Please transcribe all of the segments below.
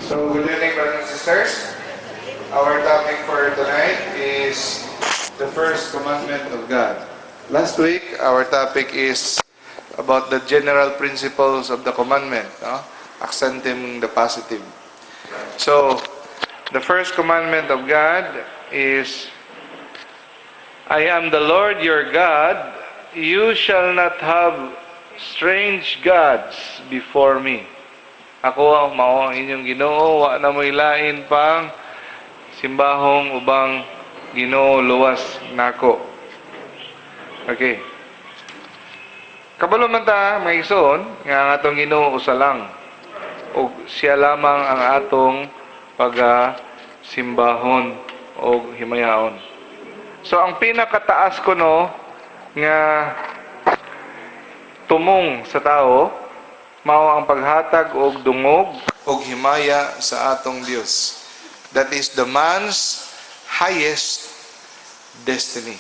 So, good evening, brothers and sisters. Our topic for tonight is the first commandment of God. Last week, our topic is about the general principles of the commandment, no? Accenting the positive. So, the first commandment of God is, I am the Lord your God, you shall not have strange gods before me. Ako ang mao ang inyong Ginoo, wa na mo'y lain pang simbahong ubang Ginoo luwas nako. Okay. Kabalo man ta mga igsoon nga ang atong Ginoo usa lang. O siya lamang ang atong simbahon o himayaon. So ang pinakataas ko no nga tumong sa tao mao ang paghatag og dungog og himaya sa atong Dios. That is the man's highest destiny.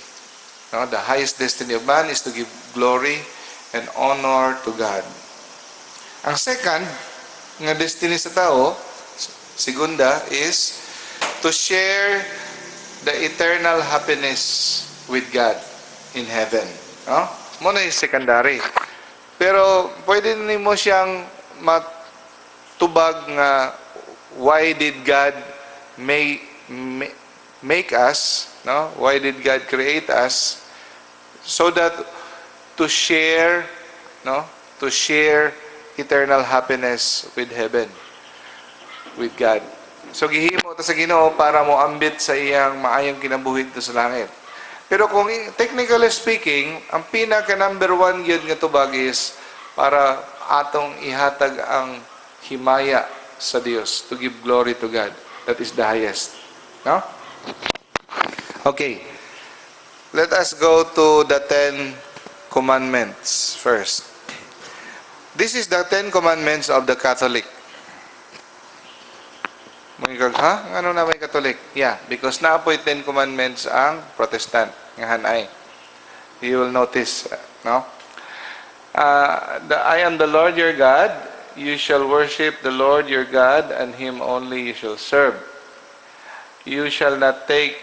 No, the highest destiny of man is to give glory and honor to God. Ang second nga destiny sa tao, segunda, is to share the eternal happiness with God in heaven. No? Muna yung secondary. Pero pwede nimo siyang matubag nga why did God make us, no? Why did God create us? So that to share, no? To share eternal happiness with heaven, with God. So gihimo ta sa Ginoo para mo ambit sa iyang maayong kinabuhi dito sa langit. Pero kung technically speaking, ang pinaka number one yun nga tubag is para atong ihatag ang himaya sa Dios, to give glory to God. That is the highest. No? Okay. Let us go to the 10 commandments first. This is the 10 commandments of the Catholic. Ha? Ano na may Catholic? Yeah, because naapoy 10 commandments ang Protestant, ng hanay. You will notice, no? I am the Lord your God. You shall worship the Lord your God, and Him only you shall serve. You shall not take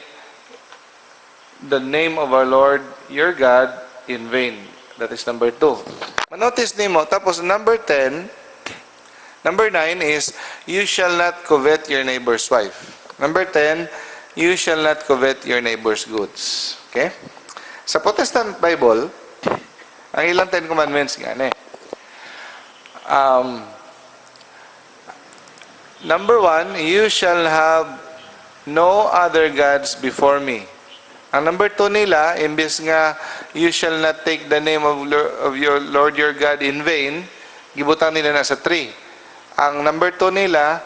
the name of our Lord your God in vain. That is number 2. Manotice nimo, tapos number 10, number 9 is, you shall not covet your neighbor's wife. Number 10, you shall not covet your neighbor's goods. Okay? Sa Protestant Bible, ang ilang 10 commandments nga number 1, you shall have no other gods before me. Ang number 2 nila, imbes nga, you shall not take the name of your Lord your God in vain, gibutang nila na sa 3. Ang number 2 nila,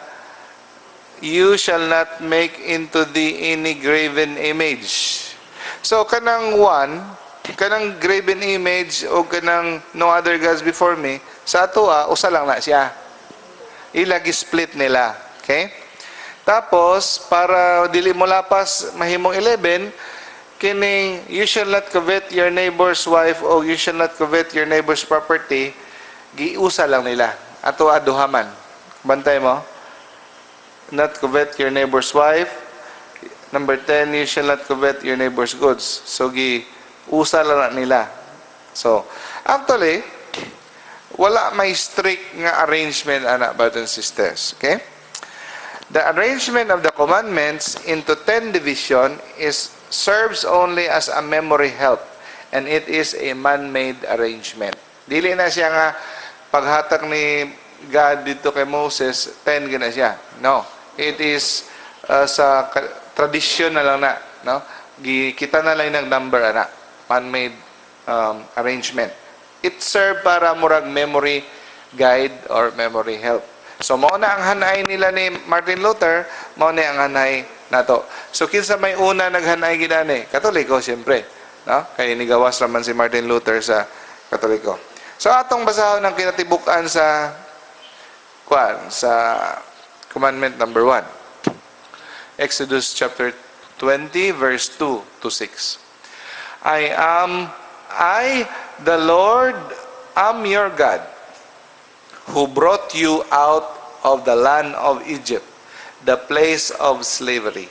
you shall not make into thee any graven image. So, kanang 1, kanang graven image o kanang no other gods before me, sa ato usa lang na siya. Ilagi split nila. Okay? Tapos, para dili mo lapas mahimong 11, kining you shall not covet your neighbor's wife o you shall not covet your neighbor's property, giusa lang nila. Ato aduhaman. Bantay mo. Not covet your neighbor's wife. Number 10, you shall not covet your neighbor's goods. So, usa lang nila. So, actually, wala may strict nga arrangement, anak, brothers and sisters. Okay? The arrangement of the commandments into 10 division serves only as a memory help, and it is a man-made arrangement. Dili na siya nga paghatag ni God dito kay Moses, 10 gina siya. No. It is sa tradition na lang na. No? Kita na lang ng number, anak. Man-made arrangement. It serve para murag memory guide or memory help. So, mao na ang hanay nila ni Martin Luther, mao na ang hanay nato. So, kinsa may una naghanay gidani? Katoliko, siyempre. No? Kaya nigawas naman si Martin Luther sa Katoliko. So, atong basahon ng kinatibukan sa commandment number 1. Exodus chapter 20, verse 2 to 6. I, the Lord, am your God, who brought you out of the land of Egypt, the place of slavery.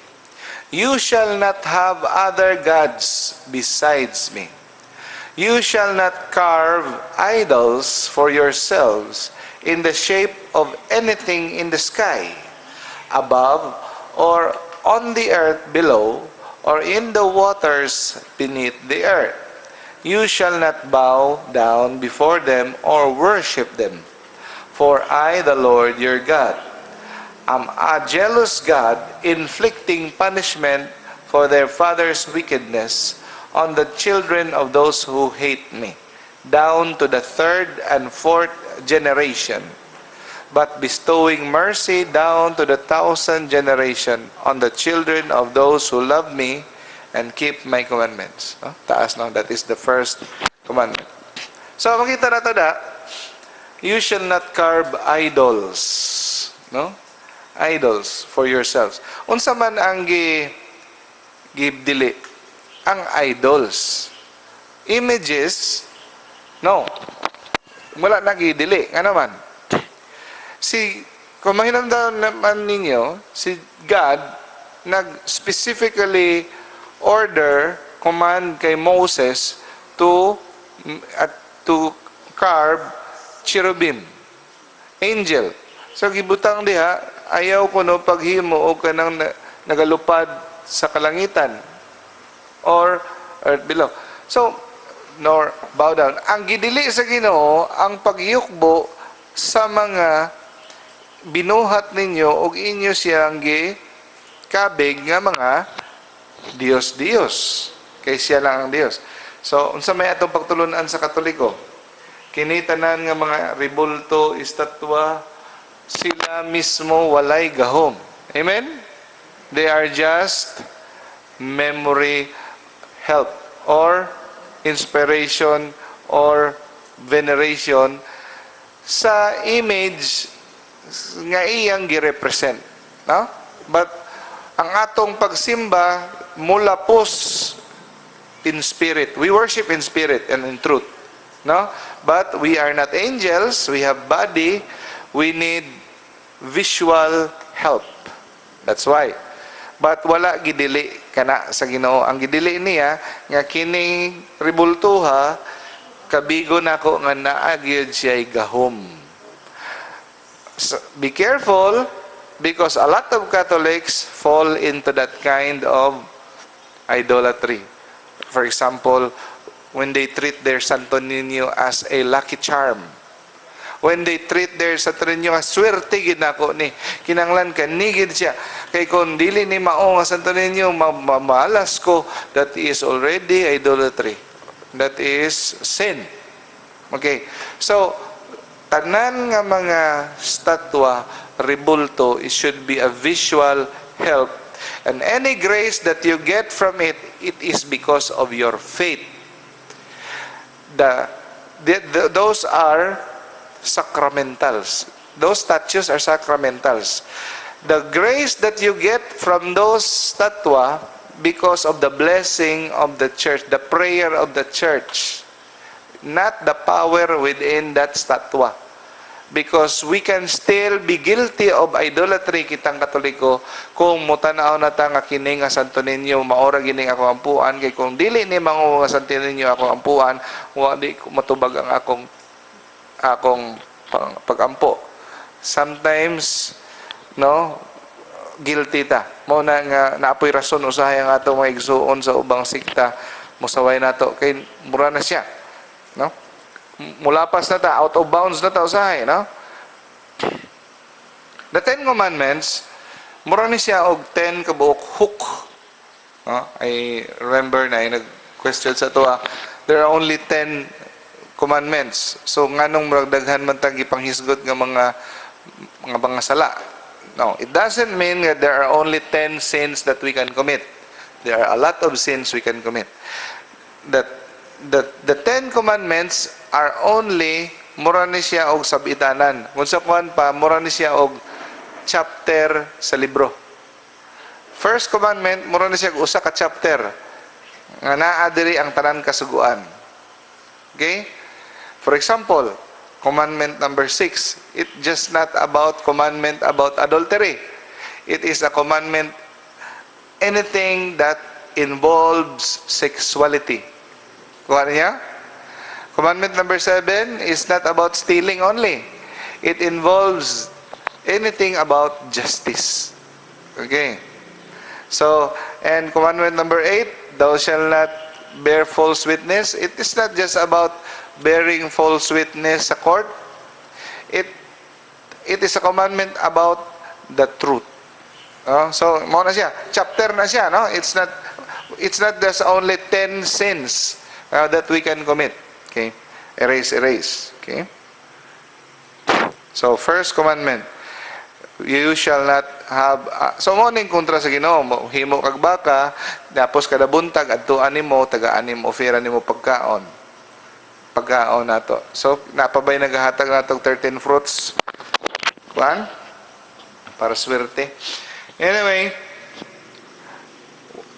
You shall not have other gods besides me. You shall not carve idols for yourselves in the shape of anything in the sky, above, or on the earth below, or in the waters beneath the earth. You shall not bow down before them or worship them. For I, the Lord your God, am a jealous God, inflicting punishment for their fathers' wickedness on the children of those who hate me, down to the third and fourth generation, but bestowing mercy down to the 1,000th generation on the children of those who love me and keep my commandments. No? Taas, no? That is the first commandment. So, makita na to da, you shall not carve idols. No? Idols for yourselves. Unsa man ang gibdili? Ang idols. Images, no. Wala na gidili. Nga naman. Kung mahinamdaman naman ninyo, si God nag-specifically command kay Moses to carve cherubim, angel. So gibutang diha, ayaw ko no paghimo o kanang nagalupad sa kalangitan or earth below. So, nor bow down. Ang gidili sa Ginoo, ang pagyukbo sa mga binuhat ninyo og inyo siyang kabig nga mga Diyos. Kay siya lang ang Dios. So, unsa may atong pagtulunan sa Katoliko? Kinitanan nga mga ribulto, estatwa, sila mismo walay gahom. Amen? They are just memory help or inspiration or veneration sa image nga iyang gi-represent. No? But ang atong pagsimba mula pos in spirit. We worship in spirit and in truth. No? But we are not angels. We have body. We need visual help. That's why. But wala gidili kana sa Ginoo. Ang gidili niya nga kining ribultuha kabigo nako nga naa gyud siya gahom. So, be careful because a lot of Catholics fall into that kind of idolatry. For example, when they treat their Santo Niño as a lucky charm. When they treat their Santo Niño as swerte gid nako ni kinanglan kanigid siya kay kun dili ni mao nga Santo Niño mamalas ko, that is already idolatry. That is sin. Okay. So tanan nga mga statwa, ribulto, it should be a visual help. And any grace that you get from it, it is because of your faith. Those are sacramentals. Those statues are sacramentals. The grace that you get from those statwa because of the blessing of the church, the prayer of the church, not the power within that statwa. Because we can still be guilty of idolatry kitang Katoliko kung mutanaw na ta nga kini nga Santo Niño maora gini ako ampuan kay kung dili ni mangu nga Santo Niño ako ampuan wa di ko matubag ang akong pagampo. Sometimes no guilty ta. Mao na nga naapoy rason usahay ang ato mga igsuon sa ubang sikta musaway nato kay mura na siya. No? Mulapas na ta, out of bounds na ta usahay, no? The Ten Commandments, mura ni siya og 10 kabuok hook. No? I remember na nag-question sa to, there are only 10 commandments. So nganong murag daghan man tang ipanghisgot nga mga sala. No, it doesn't mean that there are only 10 sins that we can commit. There are a lot of sins we can commit. The 10 commandments are only mura ni siya og sabitanan. Kung sa kuan pa mura ni siya og chapter sa libro. First commandment mura ni siya og usa ka chapter nga naa diri ang tanan kasuguan. Okay? For example, commandment number 6. It's just not about commandment about adultery. It is a commandment anything that involves sexuality. Kuha niya? Commandment number 7 is not about stealing only. It involves anything about justice. Okay. So, and commandment number 8, thou shalt not bear false witness. It is not just about bearing false witness sa court. It is a commandment about the truth. So, mo na siya. Chapter na siya, no? It's not just only 10 sins that we can commit. Okay? Erase. Okay? So, first commandment, you shall not have so mo ning kontra sa Ginoo, himo kag baka tapos kada buntag adtuan nimo taga-anim ofera nimo pagkaon nato. So napabay nagahatag natog 13 fruits kuan para swerte. Anyway,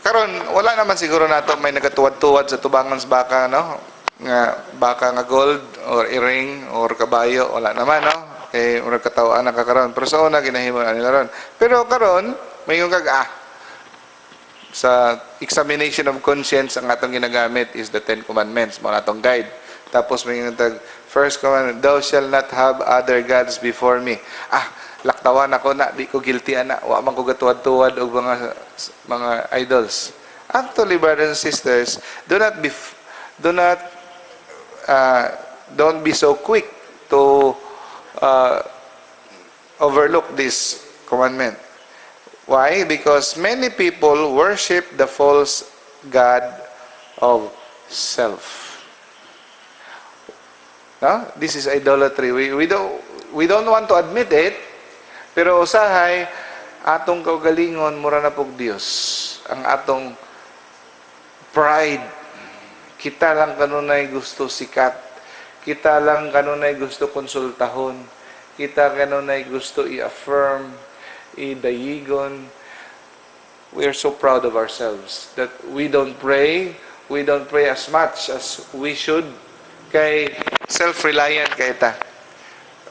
karon wala naman siguro nato may nagatuwad-tuwad sa tubangan sa baka, no, nga baka nga gold or ring or kabayo, wala naman, no. Kay murag katawaan na kakaroon. Pero sa una, ginahimo na nila ron. Pero karon may yung sa examination of conscience, ang atong ginagamit is the 10 Commandments, mga atong guide. Tapos may yung first commandment, thou shalt not have other gods before me. Laktawan ako na, di ko guilty ana, wa man ko gatuwad-tuwad og mga idols. Actually, brothers and sisters, don't be so quick to overlook this commandment. Why? Because many people worship the false god of self. No? This is idolatry. We don't want to admit it, pero usahay atong kaugalingon mura na pog Dios. Ang atong pride, kita lang kanunay gusto sikat. Kita lang kanunay gusto konsultahon. Kita kanunay gusto i-affirm, i-dayigon. We are so proud of ourselves that we don't pray as much as we should. Kay self-reliant kay ta.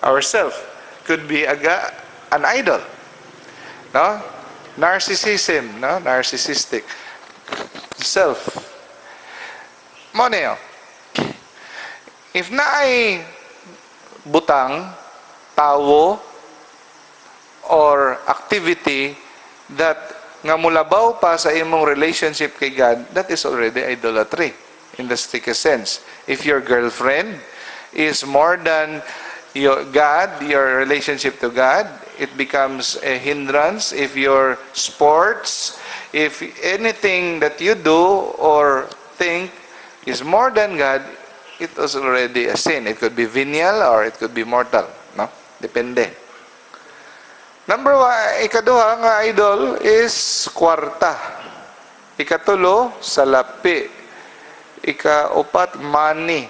Ourself could be an idol. No? Narcissism, no? Narcissistic. Self. Mo niyo. If naay butang, tawo, or activity that nga mulabaw pa sa imong relationship kay God, that is already idolatry in the strictest sense. If your girlfriend is more than your God, your relationship to God, it becomes a hindrance. If your sports, if anything that you do or think is more than God, it was already a sin. It could be venial or it could be mortal. No? Depende. Number 1, ikaduha nga idol is kwarta. Ikatulo, salapi. Ikaupat, money.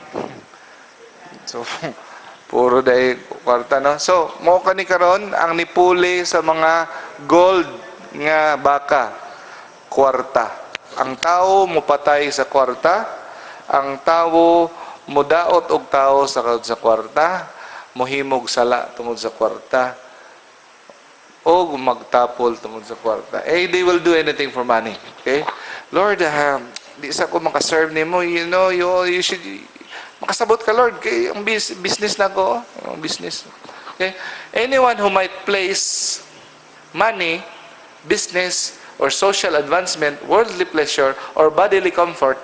So, puro dahil kwarta, no? So, mo kani karon ang nipuli sa mga gold nga baka, kwarta. Ang tao mupatay sa kwarta, ang tao mudaot og tao sa kwarta, mohimog sala tungod sa kwarta, o magtapol tungod sa kwarta. They will do anything for money. Okay? Lord, di sa ko makaserve nimo, you should makasabot ka, Lord, kay ang business na ko, business. Okay? Anyone who might place money, business, or social advancement, worldly pleasure, or bodily comfort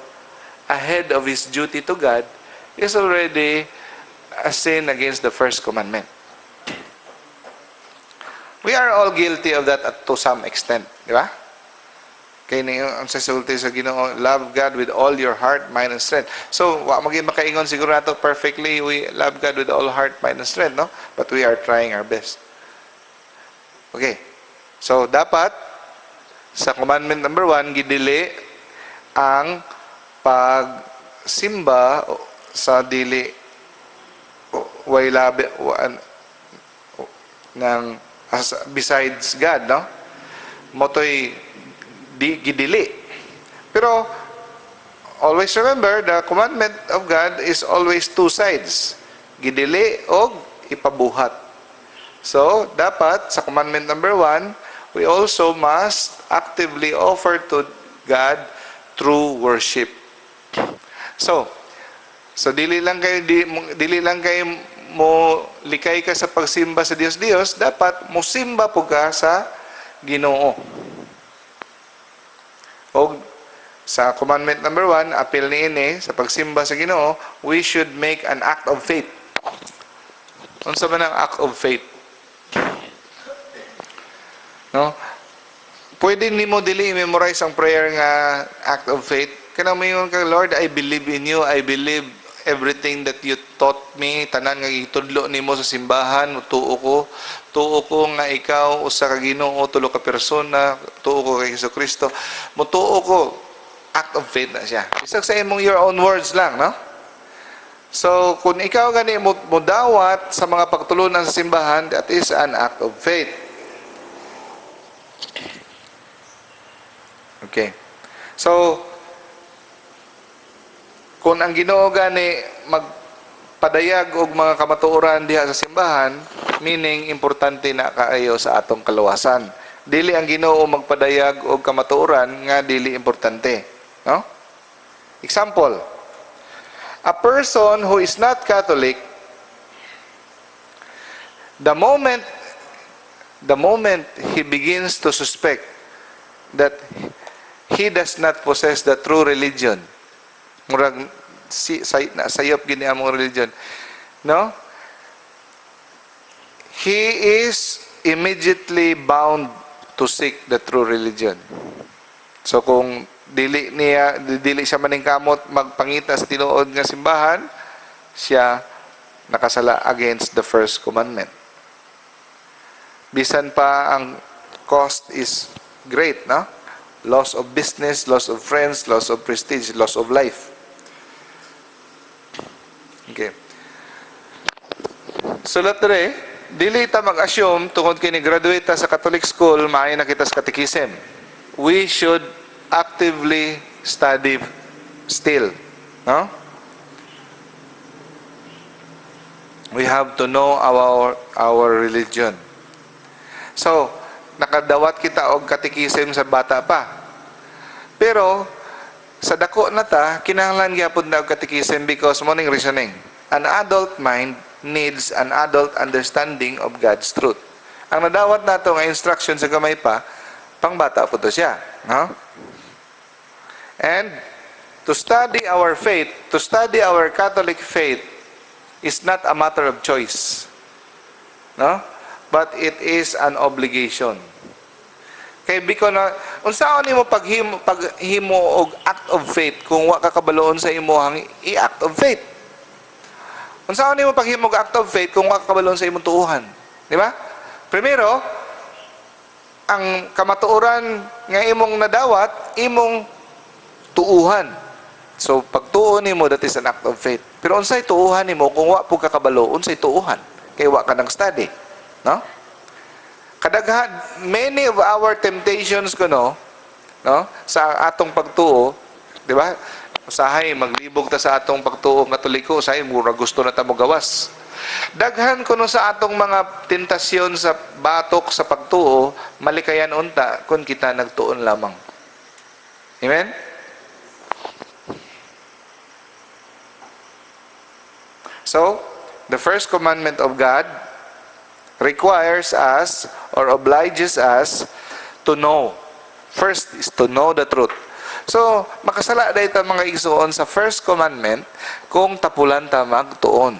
ahead of his duty to God is already a sin against the first commandment. We are all guilty of that to some extent, di ba? Kaya ang sasulti sa Ginoo, love God with all your heart, mind, and strength. So, maging makaingon siguro nato perfectly, we love God with all heart, mind, and strength, no? But we are trying our best. Okay. So, dapat sa commandment number 1, gidili ang pagsimba sa dili way labi ng besides God, no? Motoy gidili. Pero always remember, the commandment of God is always two sides. gidili o ipabuhat. So, dapat sa commandment number 1, we also must actively offer to God through worship. So dili lang kayo mo likay ka sa pagsimba sa Dios, dapat mosimba po ka sa Ginoo. O sa commandment number 1, appeal niini sa pagsimba sa Ginoo, we should make an act of faith. Unsa man ang act of faith? No? Pwede nimo dili memorize ang prayer nga act of faith. Kanang mayon ka, Lord, I believe in you. I believe everything that you taught me. Tanan nga itudlo nimo sa simbahan, tuo ko nga ikaw usa ka Ginoo, tulo ka persona, tuo ko kay Jesucristo. Mutuo ko, act of faith na siya. Bisag sa imong your own words lang, no? So, kung ikaw gani mo dawat sa mga pagtulunan sa simbahan, that is an act of faith. Okay. So, kung ang Ginoo gani magpadayag og mga kamatuoran diha sa simbahan, meaning importante na kaayo sa atong kaluwasan. Dili ang Ginoo magpadayag og kamatuoran nga dili importante, no? Example, a person who is not Catholic, the moment he begins to suspect that he does not possess the true religion, murag sayop gini among religion, no, he is immediately bound to seek the true religion. So kung dili siya maningkamot magpangita sa tinuod nga simbahan, siya nakasala against the first commandment. Bisan pa ang cost is great, no? Loss of business, loss of friends, loss of prestige, loss of life. Okay. Sulat dere, dili ta mag-assume tungod kini graduate ta sa Catholic school, maayo na kita sa catechism. We should actively study still, no? We have to know our religion. So, nakadawat kita og catechism sa bata pa. Pero sa dako na ta, kinahanglan gyapon na og catechism because morning reasoning. An adult mind needs an adult understanding of God's truth. Ang nadawat nato nga instruction sa gamay pa, pang bata po to siya, no? And to study our faith, to study our Catholic faith is not a matter of choice, no? But it is an obligation. Kay biko na unsaon nimo paghimo og act of faith kung wa ka kabaloon sa imong i-act of faith. Unsaon nimo paghimo og act of faith kung wa ka kabaloon sa imong tuuhan, di ba? Primero, ang kamatuoran nga imong nadawat, imong tuuhan. So pagtuo nimo, that is an act of faith. Pero unsay tuuhan nimo kung wa pud ka kabalo, unsay tuuhan? Kay wa ka nang study, no? Kadaghan, many of our temptations no, sa atong pagtuo, di ba? Usahay maglibog ta sa atong pagtuo nga Katoliko, usahay mura gusto na ta mo gawas. Daghan kuno sa atong mga tentasyon sa batok sa pagtuo, malikayan unta kung kita nagtuon lamang. Amen? So, the first commandment of God requires us or obliges us to know. First is to know the truth. So, makasala dahil ta mga igsuon sa first commandment kung tapulan ta magtuon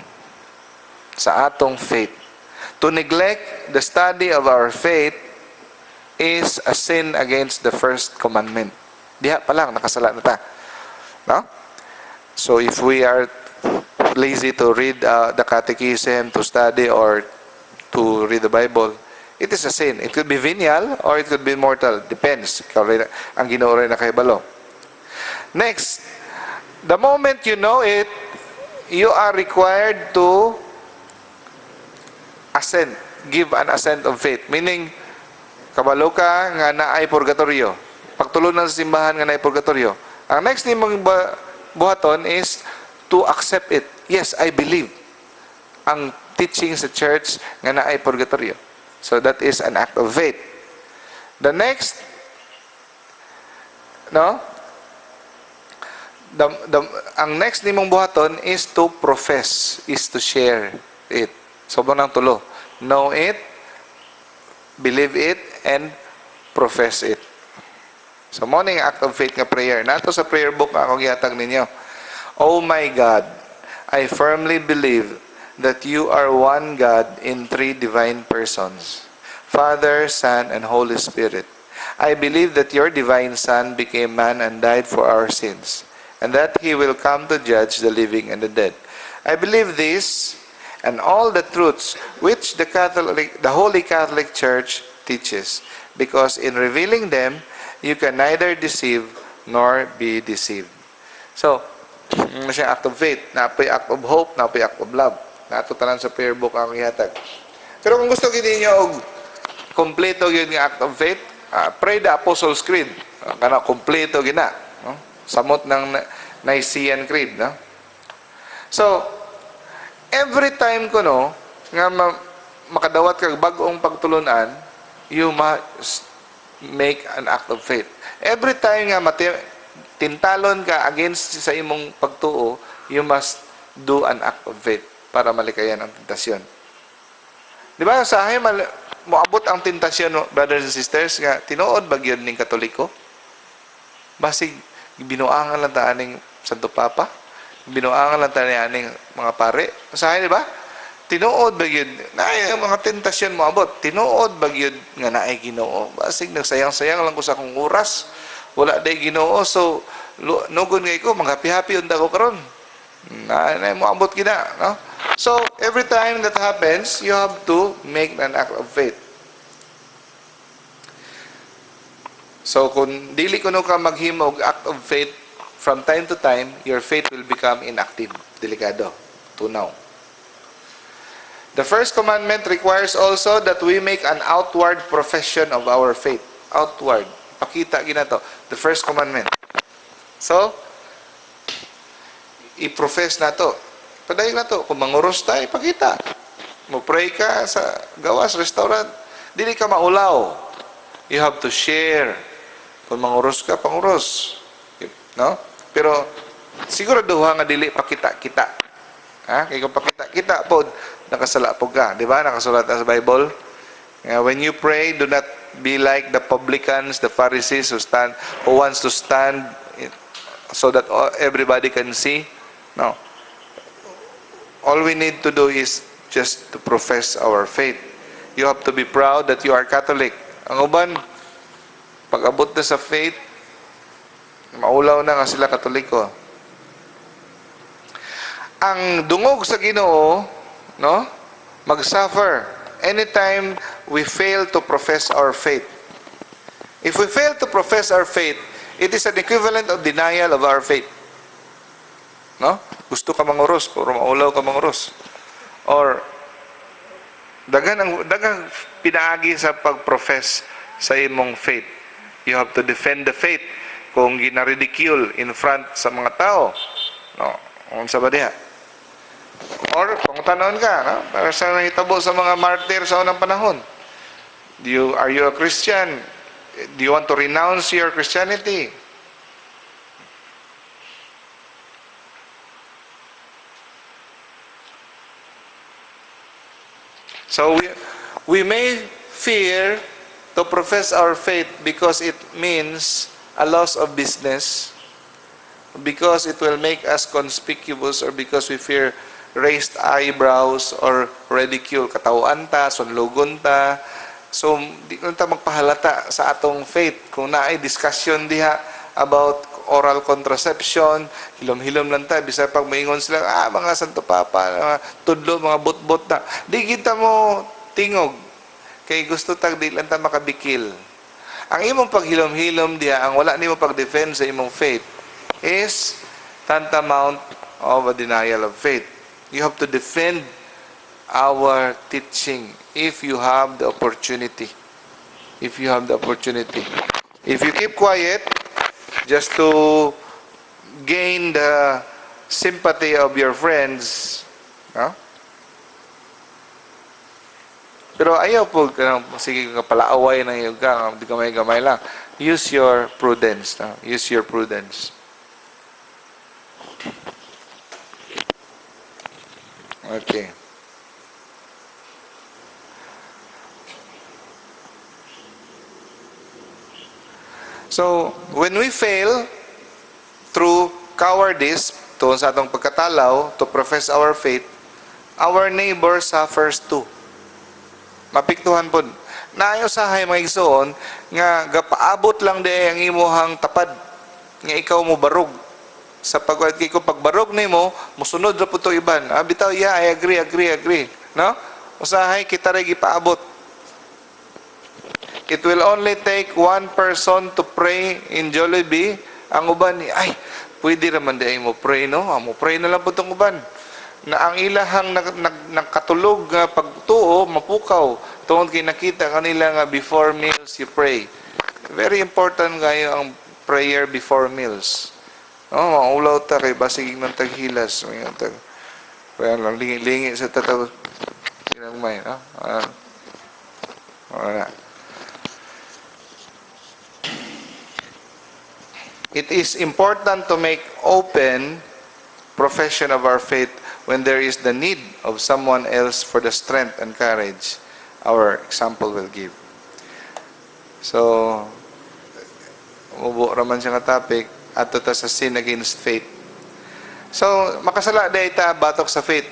sa atong faith. To neglect the study of our faith is a sin against the first commandment. Diha pa lang, nakasala na ta. No? So, if we are lazy to read the catechism, to study, or to read the Bible, it is a sin. It could be venial or it could be mortal. Depends. Ang Ginoo rin na kahibalo. Next, the moment you know it, you are required to assent. Give an assent of faith. Meaning, kabalo ka nga naay purgatorio. Pagtulunan sa simbahan nga naay purgatorio. Ang next ni mong buhaton is to accept it. Yes, I believe. ang teaching sa church nga naay purgatorio. So that is an act of faith. The next, no? Ang next nimong buhaton is to profess, is to share it. Sobrang ng tulo. Know it, believe it, and profess it. So, morning act of faith nga prayer. Nato sa prayer book nga akong gihatag ninyo. Oh my God, I firmly believe that you are one God in three divine persons, Father, Son, and Holy Spirit. I believe that your divine Son became man and died for our sins, and that he will come to judge the living and the dead. I believe this and all the truths which the Holy Catholic Church teaches, because in revealing them, you can neither deceive nor be deceived. So, siya act of faith, napoy act of hope, napoy act of love. Natutanan sa prayer book ang ihatag. Pero kung gusto gini nyo og kompleto yun nga act of faith, pray the Apostles' Creed. Kana kompleto gina, no? Samot ng Nicene Creed, no? So, every time ko no nga makadawat kag bag-ong pagtulunan, you must make an act of faith. Every time nga tintalon ka against sa imong pagtuo, you must do an act of faith para malikayan ang tentasyon. Di ba sa ahay moabot ang tentasyon, brothers and sisters, nga tinuod ba gyud ning Katoliko? Basig binuangan lang ta aning Santo Papa, binuangan lang ta aning mga pare. Sa ahay, di ba? Tinuod ba gyud naay mga tentasyon moabot? Tinuod ba gyud nga naay Ginoo? Basig nagsayang-sayang lang ko sa akong oras. Wala day Ginoo, so nugon ngay ko, maghapi-happy unta ko karon. Na mo ambot gina, no? So every time that happens, you have to make an act of faith. So kung dili kuno ka maghimog act of faith from time to time, your faith will become inactive. Delikado. Tunaw. The first commandment requires also that we make an outward profession of our faith. Outward. Pakita gina to. The first commandment. So, i-profess na to. Padayon na to. Kung manguros tayo, ipakita. Mo-pray ka sa gawas, restaurant. Dili ka maulaw. You have to share. Kung manguros ka, panguros. No? Pero, siguro duha nga dili pakita-kita. Ha? Kaya kung pakita-kita po, nakasala po ka. Di ba? Nakasulat na sa Bible. When you pray, do not be like the publicans, the Pharisees who wants to stand so that everybody can see. No. All we need to do is just to profess our faith. You have to be proud that you are Catholic. Ang uban, pag-abot na sa faith, maulaw na nga sila Katoliko. Ang dungog sa Ginoo, no, mag-suffer anytime we fail to profess our faith. If we fail to profess our faith, it is an equivalent of denial of our faith. No? Gusto ka manguros, puro maulaw ka manguros. Or dagang pinaagi sa pag-profess sa imong faith. You have to defend the faith kung gina-ridicule in front sa mga tao. No, kung sa badiha. Or kung tanon ka, no? Para sa nahitabo sa mga martyr sa unang panahon. Are you a Christian? Do you want to renounce your Christianity? So we may fear to profess our faith because it means a loss of business, because it will make us conspicuous, or because we fear raised eyebrows or ridicule, katawaan ta, sunlugon ta. So di ko ta magpahalata sa atong faith kung naay discussion diha about oral contraception, hilom-hilom lang ta, bisa pag maingon sila, mga Santo Papa, mga tudlo, mga bot-bot na. Di kita mo tingog, kay gusto tag di lang ta makabikil. Ang imong paghilom-hilom diha, ang wala nimo pag-defend sa imong faith, is tantamount of a denial of faith. You have to defend our teaching if you have the opportunity. If you have the opportunity. If you keep quiet, just to gain the sympathy of your friends, no? Pero ayaw po, sige ka palaaway na yung ka, di gamay-gamay lang. Use your prudence. No? Use your prudence. Okay. So, when we fail through cowardice, to sa atong pagkatalaw, to profess our faith, our neighbor suffers too. Mapiktuhan po. Naayo sahay mga igsoon, nga gapaabot lang di ang imuhang tapad, nga ikaw mo barog. Sa pagbarog nimo, musunod ra po to iban. Bitaw, yeah, I agree. No? Usahay, kita rin gipaabot. It will only take one person to pray in Jollibee. Ang uban, ay, pwede naman di mo pray, no? Mo pray na lang po itong uban. Na ang ilahang nagkatulog nga pagtuo, mapukaw. Tungod kay nakita kanila nga before meals you pray. Very important kayo ang prayer before meals. Oh, maulaw ta kay basigig ng taghilas. Kaya lang, lingi sa tataw. Sinagmay, no? Wala. It is important to make open profession of our faith when there is the need of someone else for the strength and courage our example will give. So, mubo raman siya nga topic ato ta sa sin against faith. So, makasala dayta batok sa faith.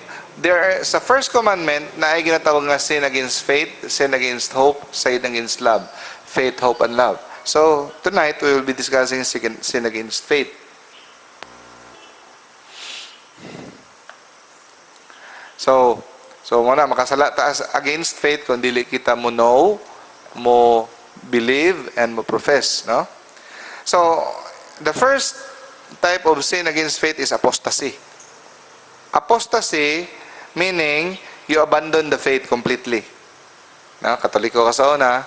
Sa first commandment na ay ginatawag nga sin against faith, sin against hope, sin against love. Faith, hope, and love. So, tonight we will be discussing sin against faith. So muna, makasala taas against faith kung dili kita mo know, mo believe, and mo profess, no? So, the first type of sin against faith is apostasy. Apostasy, meaning, you abandon the faith completely. No? Katoliko ka sa una,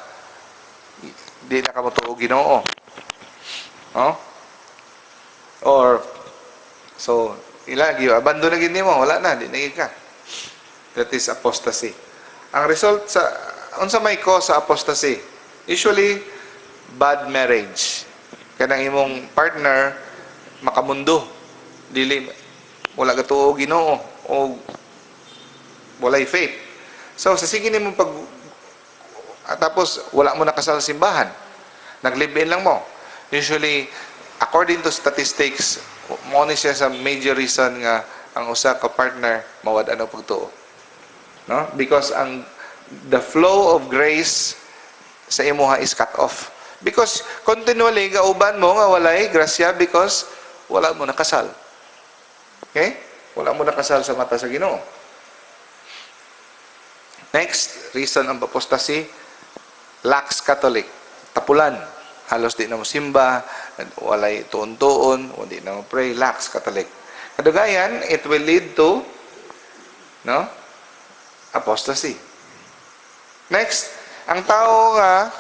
di na ka mo tuo Ginoo. No? Or, so, ilagi, abandon na gini mo, wala na, di na ka. That is apostasy. Ang result sa, unsa may cause sa apostasy? Usually, bad marriage. Kanang imong partner, makamundo. Dili, wala ka tuo Ginoo, o walay faith. So, sa sige nimong tapos, wala mo nakasal sa simbahan. Nag-live-in lang mo. Usually, according to statistics, mo ni siya sa major reason nga ang usa ka partner mawad ano pagtuo. No? Because the flow of grace sa imuha is cut off. Because continually gauban mo nga walay grasya because wala mo nakasal. Okay? Wala mo nakasal sa mata sa Ginoo. Next, reason of apostasy, lax Catholic. Tapulan. Halos di na mo simba, walay tuon-tuon, di na mo pray, lax Catholic. Kadugayan, it will lead to apostasy. Next, ang tao nga,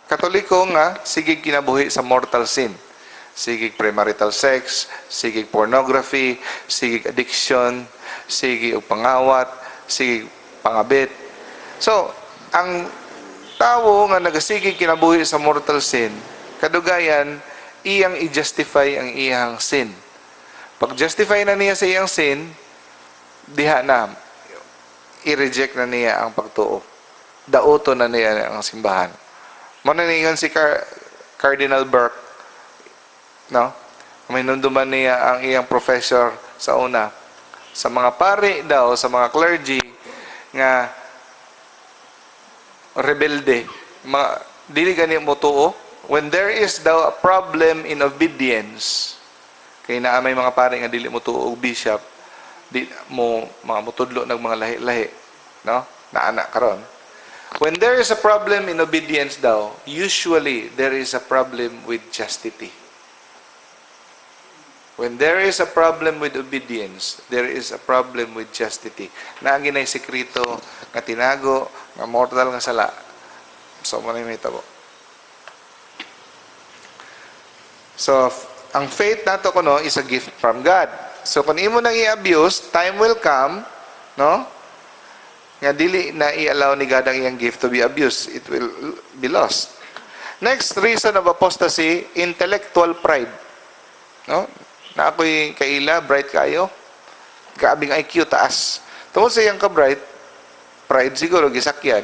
Katoliko nga, sigig kinabuhi sa mortal sin. Sigig premarital sex, sigig pornography, sigig addiction, sigig pangawat, sigig pangabit. So, ang tao nga nagasigig kinabuhi sa mortal sin, kadugayan, iyang i-justify ang iyang sin. Pag justify na niya sa iyang sin, diha na, i-reject na niya ang pagtuo. Dauto na niya ang simbahan. Mananingon si Cardinal Burke, no? Minunduman niya ang iyang professor sa una. Sa mga pari daw, sa mga clergy, nga rebelde, dili gani mo tuo. When there is daw a problem in obedience, kay naa may mga pari nga dili mo tuo og bishop, di mo mga mutudlo ng mga lahi-lahi, no? Na anak karon. When there is a problem in obedience daw, usually there is a problem with chastity. When there is a problem with obedience, there is a problem with chastity. Na ang ginay sekreto nga tinago, nga mortal nga sala. So, mo na yung hitabo. So, ang faith nato kuno is a gift from God. So, kung imo nang i-abuse, time will come, no? Nga dili na i-allow ni God ang iyang gift to be abused. It will be lost. Next reason of apostasy, intellectual pride. No? Na ako'y kaila, bright kayo. Kaabing IQ taas. Tungkol sa iyang ka-bright, pride siguro, gisakyan.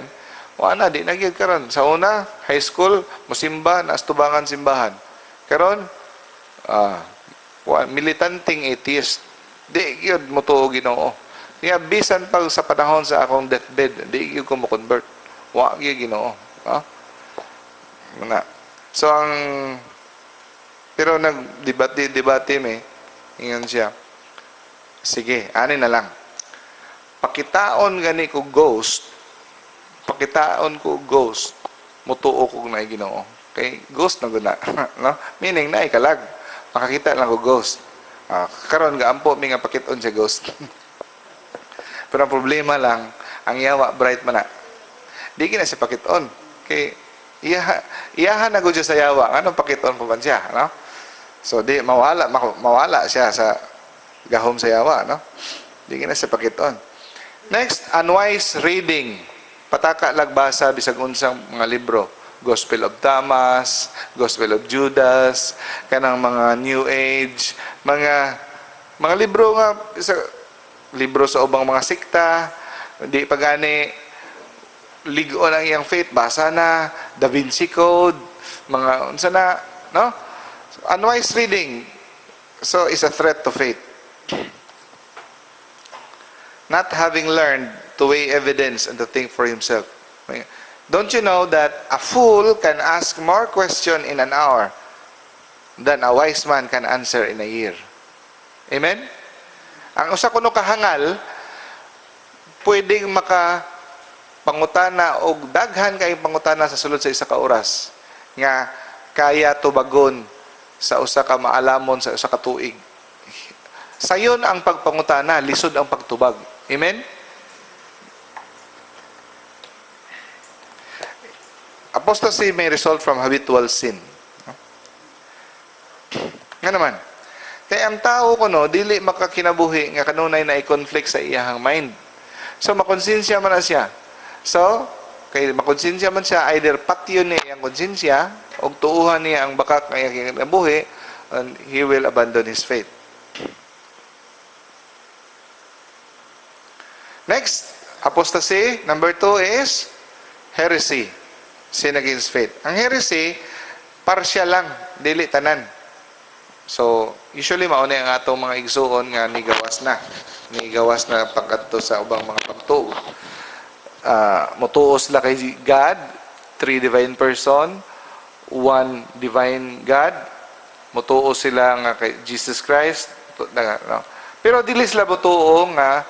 Wala, di nagyag karon. Sa una, high school, musimba, naastubangan simbahan. Karon, militanting atheist. Di yun mo to Ginoo. Kaya bisan pag sa panahon sa akong deathbed, di yun ko mo convert. Wa yun Ginoo. So pero nag-debate me, ingan siya. Sige, ani na lang. Pakitaon gani ko ghost. Pakitaon ko ghost. Mutuo ko na Ginoo. Okay, ghost na guna, no? Meaning na ikalag. Makakita lang ko ghost. Karon gaampo mi nga pakiton siya ghost. Pero ang problema lang, ang yawa bright man na. Di gina siya pakiton. Okay, iyahan na gud siya sa yawa. Anong pakiton pa man siya, no? So di mawala siya sa gahom sa yawa, no? Di gina siya pakiton. Next, unwise reading. Pataka lagbasa bisag unsang mga libro. Gospel of Thomas, Gospel of Judas, kanang mga New Age, mga libro nga libro sa ubang mga sikta, di pagani ligon ang iyang faith, basa na Da Vinci Code, mga unsa na, no? Unwise reading, so is a threat to faith. Not having learned to weigh evidence and to think for himself. Don't you know that a fool can ask more questions in an hour than a wise man can answer in a year? Amen? Ang usa kuno kahangal, pwedeng makapangutana o daghan kay pangutana sa sulod sa isa ka oras nga kaya tubagon sa usa ka maalamon sa usa ka tuig. Sayon ang pagpangutana, lisod ang pagtubag. Amen? Apostasy may result from habitual sin. Nga naman. Kaya ang tao kuno dili makakinabuhi nga kanunay na i-conflict sa iyahang mind. So makonsensya man na siya. So kay makonsensya man siya, either patyon niya ang konsensya o tuuhan niya ang bakak nga iyang kinabuhi, and he will abandon his faith. Next, apostasy number 2 is heresy. Sin against faith. Ang heresy, partial lang, dili tanan. So, usually mauna ang atong mga igsuon nga nigawas na pagkadto sa ubang mga pagtuo. Mutuo sila kay God, 3 divine person, 1 divine God. Mutuo sila nga kay Jesus Christ. No? Pero dili sila mutuo nga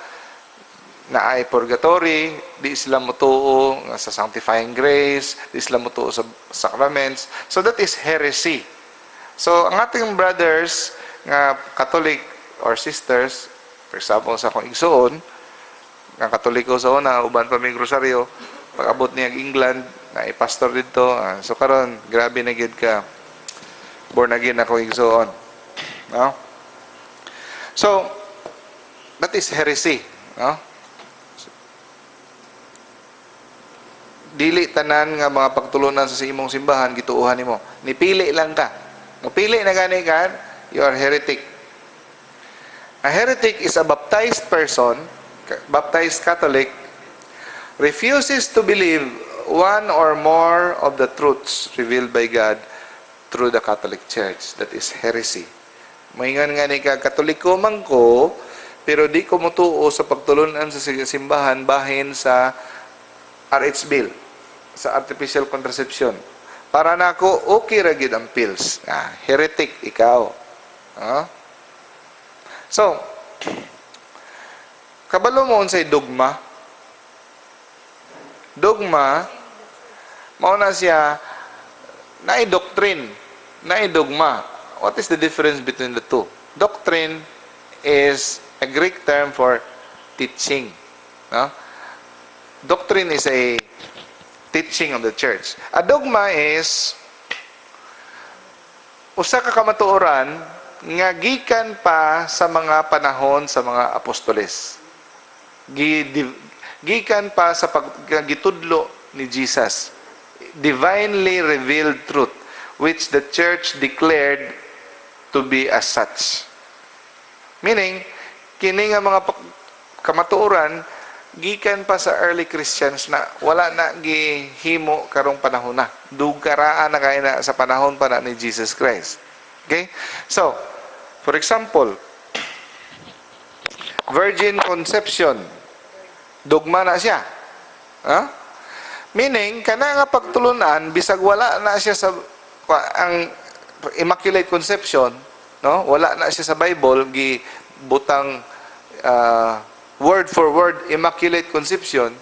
na ay purgatory, di sila mutuo sa sanctifying grace, di sila mutuo sa sacraments. So that is heresy. So ang ating brothers nga Catholic or sisters, for example sa akong igsoon, nga Katoliko sa una, uban pa may rosaryo, pag-abot niya England, na i-pastor dito, so karon grabe na gid ka, born again ako igsoon. No? So, that is heresy. No? Dili tanan nga mga pagtulunan sa imong simbahan gituuhan nimo. Nipili lang ka. Mupili na gani ka, you are heretic. A heretic is a baptized person, baptized Catholic, refuses to believe one or more of the truths revealed by God through the Catholic Church. That is heresy. Moingon nga ni ka, Katoliko man ko, pero di ko mutuo sa pagtulunan sa simbahan bahin sa RH bill, sa artificial contraception. Para na ako, okay ra gid ang pills. Heretic ikaw. So, kabalo mo unsay dogma? Dogma, mao na siya, naay doctrine, naay dogma. What is the difference between the two? Doctrine is a Greek term for teaching. No? Doctrine is a teaching of the church. A dogma is usa ka kamatuoran nga gikan pa sa mga panahon sa mga apostoles. gikan pa sa paggitudlo ni Jesus. Divinely revealed truth, which the church declared to be as such. Meaning, kini nga mga kamatuoran, gikan pa sa early Christians na wala na gihimo karong panahon na. Dugkaraan na kaya na sa panahon pa na ni Jesus Christ. Okay? So, for example, virgin conception, dogma na siya. Meaning, kana nga pagtulunan, bisag wala na siya sa ang Immaculate Conception, no? Wala na siya sa Bible, gibutang word for word Immaculate Conception,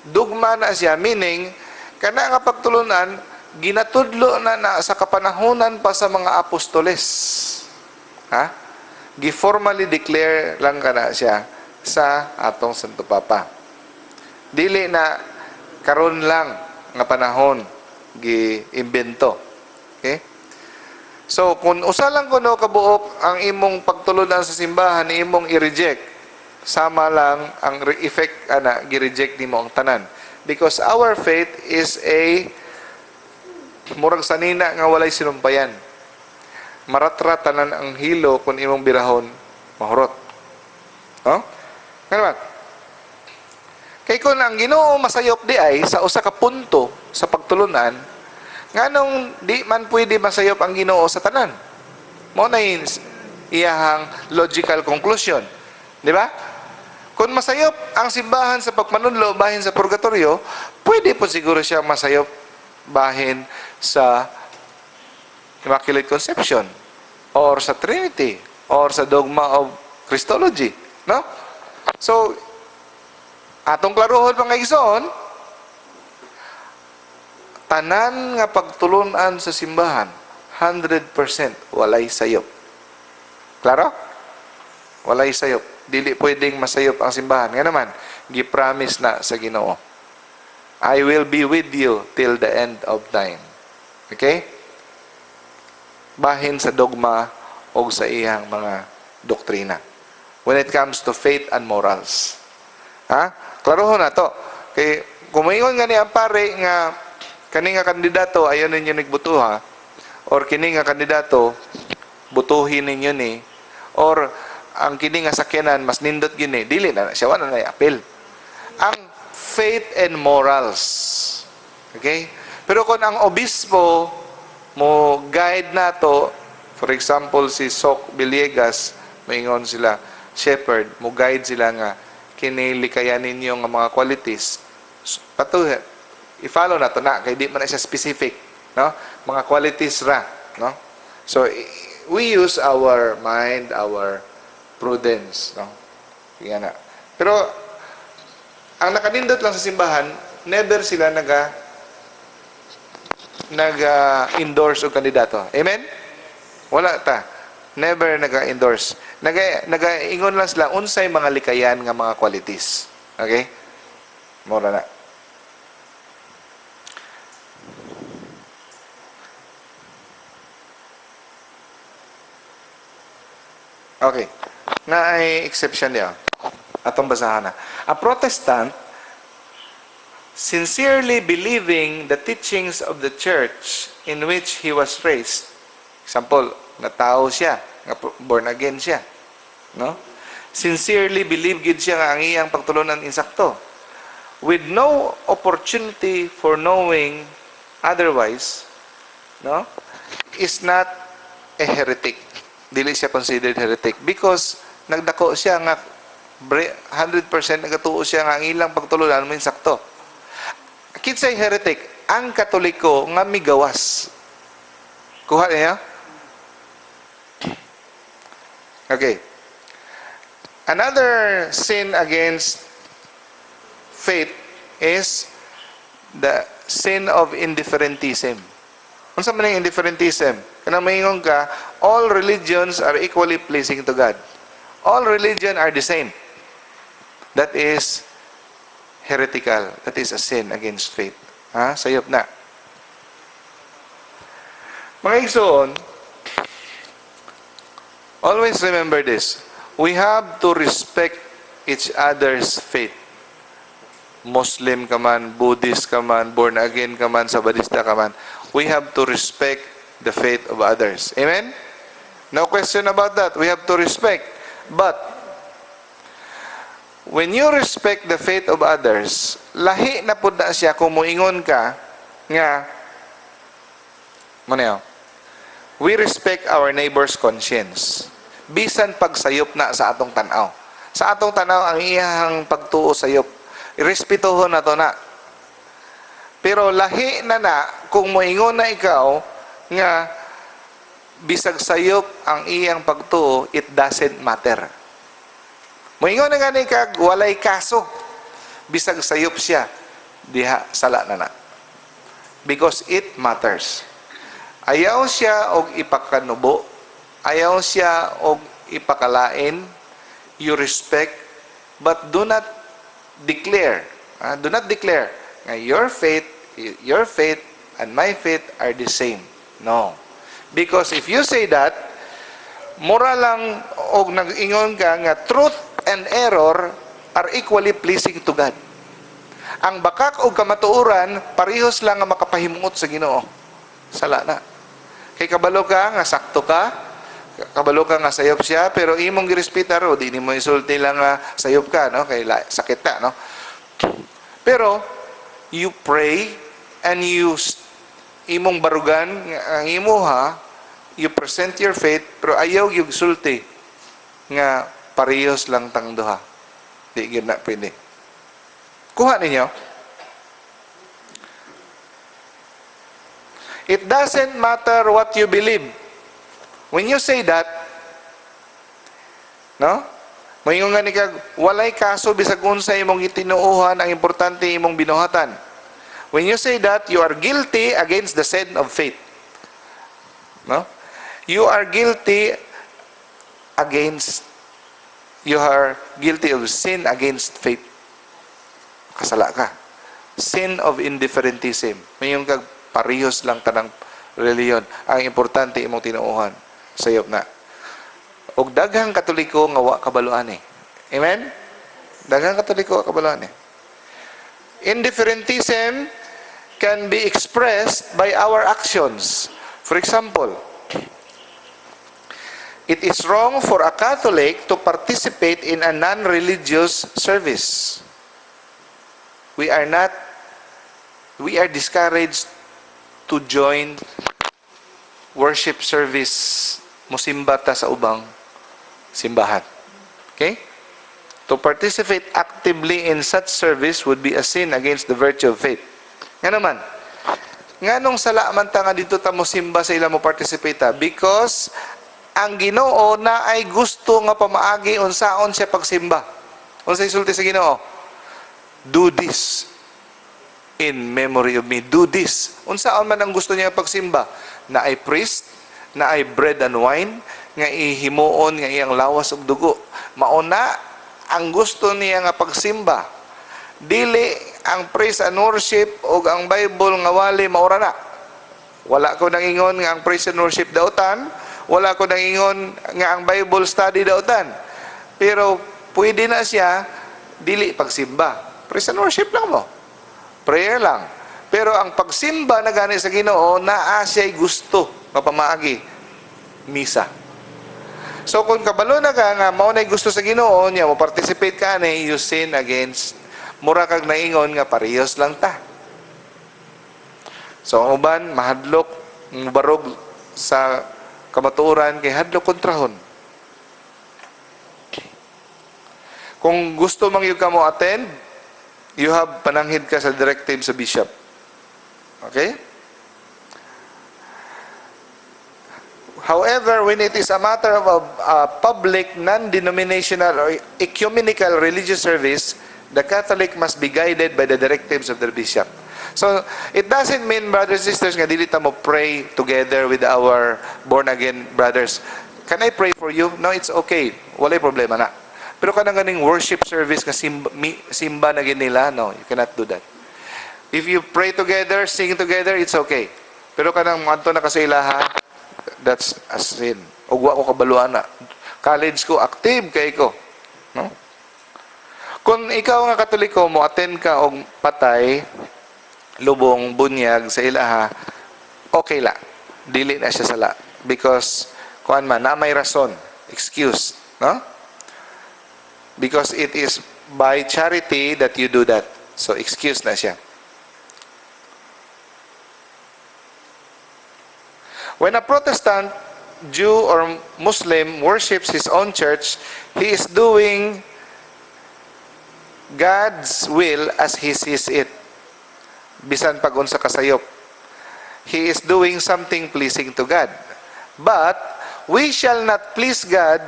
dugma na siya, meaning, kana nga pagtulunan, ginatudlo na sa kapanahunan pa sa mga apostoles. Gi-formally declare lang kana siya sa atong Santo Papa. Dili na karon lang nga panahon gi-imbento. Okay? So, kung usa lang kuno kabuok ang imong pagtulunan sa simbahan, imong i-reject, sama lang ang effect gi-reject nimo ang tanan. Because our faith is a murag sanina nga walay sinumpayan. Maratratanan ang hilo kung imong birahon mahurot. Nga kay kung ang Ginoo masayop di ay sa usa ka punto sa pagtulunan, nganong di man pwede masayop ang Ginoo sa tanan. Mao na iyahang logical conclusion. Di ba? Kung masayop ang simbahan sa pagmanunlo bahin sa purgatorio, pwede po siguro siya masayop bahin sa Immaculate Conception or sa Trinity or sa dogma of Christology, no? So, atong klarohon mga igsoon, tanan nga pagtulunan sa simbahan 100% walay sayop. Klaro? Walay sayop. Dili pwedeng masayop ang simbahan. Nga naman, gi-promise na sa Ginoo, I will be with you till the end of time. Okay? Bahin sa dogma o sa iyang mga doktrina. When it comes to faith and morals. Klarohon na to. Kay, kumaingon nga ni ang pare nga kani nga kandidato ayon ninyo nagbutuha or kini nga kandidato butuhin ninyo ni or ang kini nga sakyanan mas nindot gini, dili na siya wala na appeal. Ang faith and morals. Okay? Pero kung ang obispo mo guide na to, for example si Sok Villegas, maingon sila shepherd, mo guide sila nga kini likayan ninyo nga mga qualities. Patuhe, i-follow na to na kay di man na siya specific, no? Mga qualities ra, no? So we use our mind, our prudence, no? Kaya na. Pero ang nakanindot lang sa simbahan, never sila endorse og kandidato. Amen? Wala ta. Never endorse. Ingon lang sila unsay mga likayan nga mga qualities. Okay? Mura na. Okay. Nga ay exception niya. Atong basahan na. A Protestant, sincerely believing the teachings of the church in which he was raised. Example, natao siya, born again siya. No? Sincerely believe gid siya nga ang iyang pagtulunan insakto. With no opportunity for knowing otherwise, no? Is not a heretic. Dili siya considered heretic because nagdako siya nga 100% nagatuo siya nga ang ilang pagtulunan mo insakto. Kinsay heretic? Ang Katoliko nga migawas. Kuha niya? Okay. Another sin against faith is the sin of indifferentism. Ano sa maning indifferentism? Kanang maingon ka, all religions are equally pleasing to God. All religion are the same. That is heretical. That is a sin against faith. Sayop na. Mga igsoon, always remember this. We have to respect each other's faith. Muslim ka man, Buddhist ka man, born again ka man, Sabadista ka man, we have to respect the faith of others. Amen? No question about that. We have to respect. But, when you respect the faith of others, lahi na pud na siya kung muingon ka nga, we respect our neighbor's conscience. Bisan pagsayop na sa atong tanaw. Sa atong tanaw, ang iyahang pagtuo sayop. Irespetuhon na to na. Pero lahi na kung muingon na ikaw nga bisag sayop ang iyang pagtuo, it doesn't matter. Muingon na gani kag walay kaso. Bisag sayop siya, diha sala na. Because it matters. Ayaw siya og ipakanubo, ayaw siya og ipakalain, you respect, but do not declare. Do not declare nga your faith and my faith are the same. No. Because if you say that, mura lang og nag-ingon ka nga truth and error are equally pleasing to God. Ang bakak o kamatuoran, parehos lang nga makapahimuot sa Ginoo. Sala na. Kay kabalo ka nga sakto ka, kabalo ka nga sayop siya, pero imong girespeta ro, di mo isulti lang nga sayop ka, no? Kay sakit ta, no? Pero you pray and you imong barugan ang imuha, you present your faith, pero ayaw yung sulti nga parehos lang tang duha. Di gyud na pwede. Kuha ninyo. It doesn't matter what you believe. When you say that, no? Moingon nga ni kag walay kaso bisag unsa imong itinuohan, ang importante imong binuhatan. When you say that, you are guilty against the sin of faith. No? You are guilty of sin against faith. Kasala ka. Sin of indifferentism. Mayong kag parehos lang tanang reliyon. Ang importante imong tinuohan. Sayop na. Og daghang Katoliko nga wa kabaluan eh. Amen? Daghang Katoliko wa kabaluan eh. Indifferentism can be expressed by our actions. For example, it is wrong for a Catholic to participate in a non-religious service. We are discouraged to join worship service, musimba ta sa ubang simbahan. Okay? To participate actively in such service would be a sin against the virtue of faith. Nga naman, nga nung sala man ta nga dito ta mo simba sa ila mo participate ta, because ang Ginoo na ay gusto nga pamaagi unsaon siya pagsimba. Unsa isulti sa Ginoo? Do this in memory of me. Do this. Unsaon man ang gusto niya pagsimba? Na ay priest, na ay bread and wine, nga ihimuon nga iyang lawas ug dugo. Mauna ang gusto niya nga pagsimba. Dili ang praise and worship o ang Bible nga wali maura na. Wala ko nang ingon nga ang praise and worship dautan, wala ko nang ingon nga ang Bible study dautan. Pero pwede na siya dili pagsimba. Praise and worship lang mo. Prayer lang. Pero ang pagsimba na gani sa Ginoo, naa siya'y gusto mapamaagi. Misa. So kung kabalo na ka nga mao nay gusto sa Ginoo niya mo participate ka ni, you sin against mura kag naingon nga parehos lang ta. So ang uban mahadlok barog sa kamatuoran kay hadlok kontrahon. Kung gusto man gyud ka mo attend, you have pananghid ka sa directive sa bishop. Okay? However, when it is a matter of a public, non-denominational or ecumenical religious service, the Catholic must be guided by the directives of the bishop. So, it doesn't mean, brothers and sisters, nga dili ta mo pray together with our born-again brothers. Can I pray for you? No, it's okay. Walay problema na. Pero kanang ganing worship service nga simba na nila, no, you cannot do that. If you pray together, sing together, it's okay. Pero kanang manto na kasi ilaha, that's a sin. Ug wa ko kabaluan na. College ko, active kay ko. No? Kung ikaw nga Katoliko mo attend ka og patay, lubong, bunyag sa ilaha, okay la. Dili na siya sala. Because, kuan man, na may rason, excuse, no? Because it is by charity that you do that. So, excuse na siya. When a Protestant, Jew, or Muslim worships his own church, he is doing God's will as he sees it. Bisan pag unsa kasayop. He is doing something pleasing to God. But, we shall not please God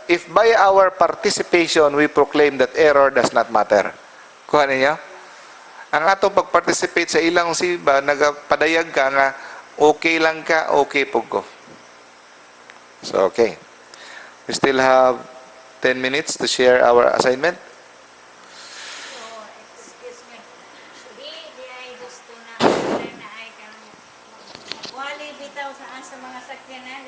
if by our participation we proclaim that error does not matter. Kuha niyo? Ang atong pag-participate sa ilang siba, nagapadayag ka nga, okay lang ka, okay po ko. So, okay. We still have 10 minutes to share our assignment. So, excuse me. Di ay gusto na ay kanang wali bitaw sa mga sakyanan.